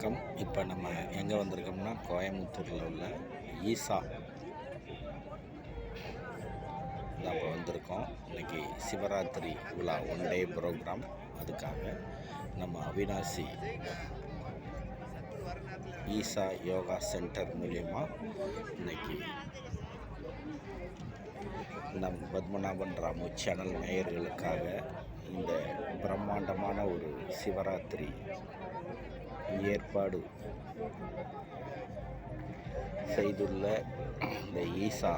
வணக்கம். இப்போ நம்ம எங்கே வந்திருக்கோம்னா கோயம்புத்தூரில் உள்ள ஈசா நம்ம வந்திருக்கோம். இன்றைக்கி சிவராத்திரி விழா 1 டே ப்ரோக்ராம். அதுக்காக நம்ம அவினாசி ஈசா யோகா சென்டர் மூலயமா இன்றைக்கி நம் பத்மநாபன் ராமு சேனல் நேயர்களுக்காக இந்த பிரம்மாண்டமான ஒரு சிவராத்திரி ஏற்பாடு செய்துள்ள இந்த ஈசா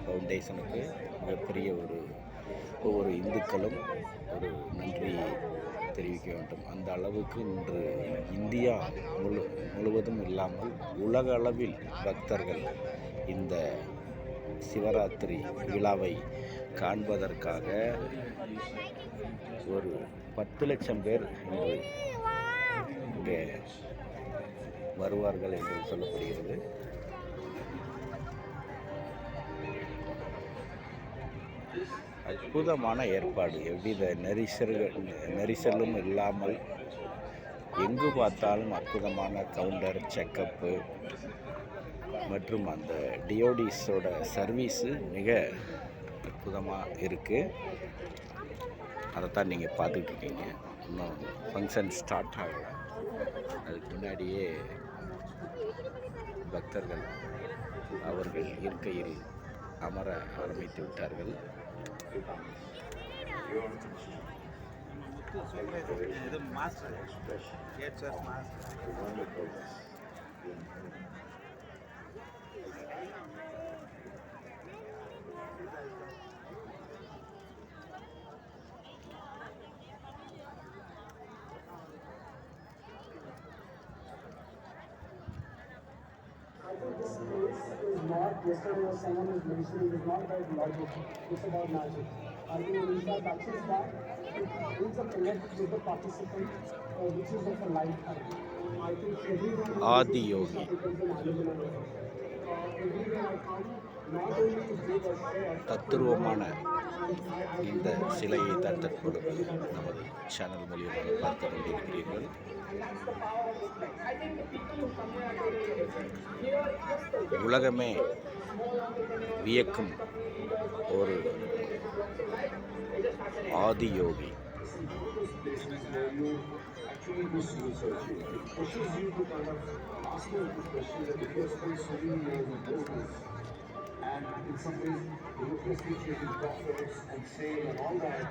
ஃபவுண்டேஷனுக்கு மிகப்பெரிய ஒவ்வொரு இந்துக்களும் ஒரு நன்றி தெரிவிக்க வேண்டும். அந்த அளவுக்கு இன்று இந்தியா முழுவதும் இல்லாமல் உலக அளவில் பக்தர்கள் இந்த சிவராத்திரி விழாவை காண்பதற்காக ஒரு 10 லட்சம் பேர் இங்கே வருவார்கள் என்று சொல்லப்படுகிறது. அற்புதமான ஏற்பாடு, எவ்வித நெரிசலும் இல்லாமல் எங்கு பார்த்தாலும் அற்புதமான கவுண்டர் செக்கப்பு மற்றும் அந்த டியோடிஸோட சர்வீஸு மிக அற்புதமாக இருக்குது. அதைத்தான் நீங்கள் பார்த்துட்டு இருக்கீங்க. இன்னும் ஃபங்க்ஷன் ஸ்டார்ட் ஆகல. அதுக்கு முன்னாடியே பக்தர்கள் அவர்கள் இருக்கையில் அமர ஆரம்பித்து விட்டார்கள். This is not, yesterday was someone was mentioning, it's not about logic, it's about magic. I think when Isha touches that, it brings a connect with the participant, which is of a lifetime. I think everyone Adi Yogi. becomes an animal. Everywhere I come, not only to give a share, தத்துருவமான இந்த சிலையை தான் தற்பொழுது நமது channel மூலியமாக பார்த்து கொண்டிருக்கிறீர்கள். உலகமே வியக்கும் ஒரு Adiyogi. And in some ways, taking profits and sale and all that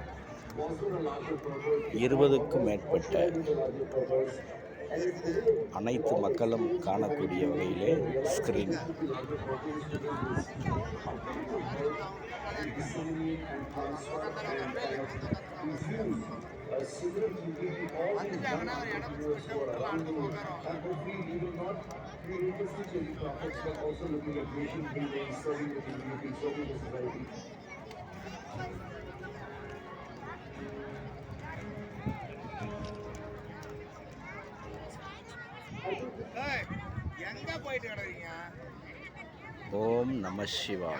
was for a larger purpose. 20க்கும் மேற்பட்ட அனைத்து மக்களும் காணக்கூடிய வகையிலே ஸ்கிரீன். ஓம் நம சிவாய.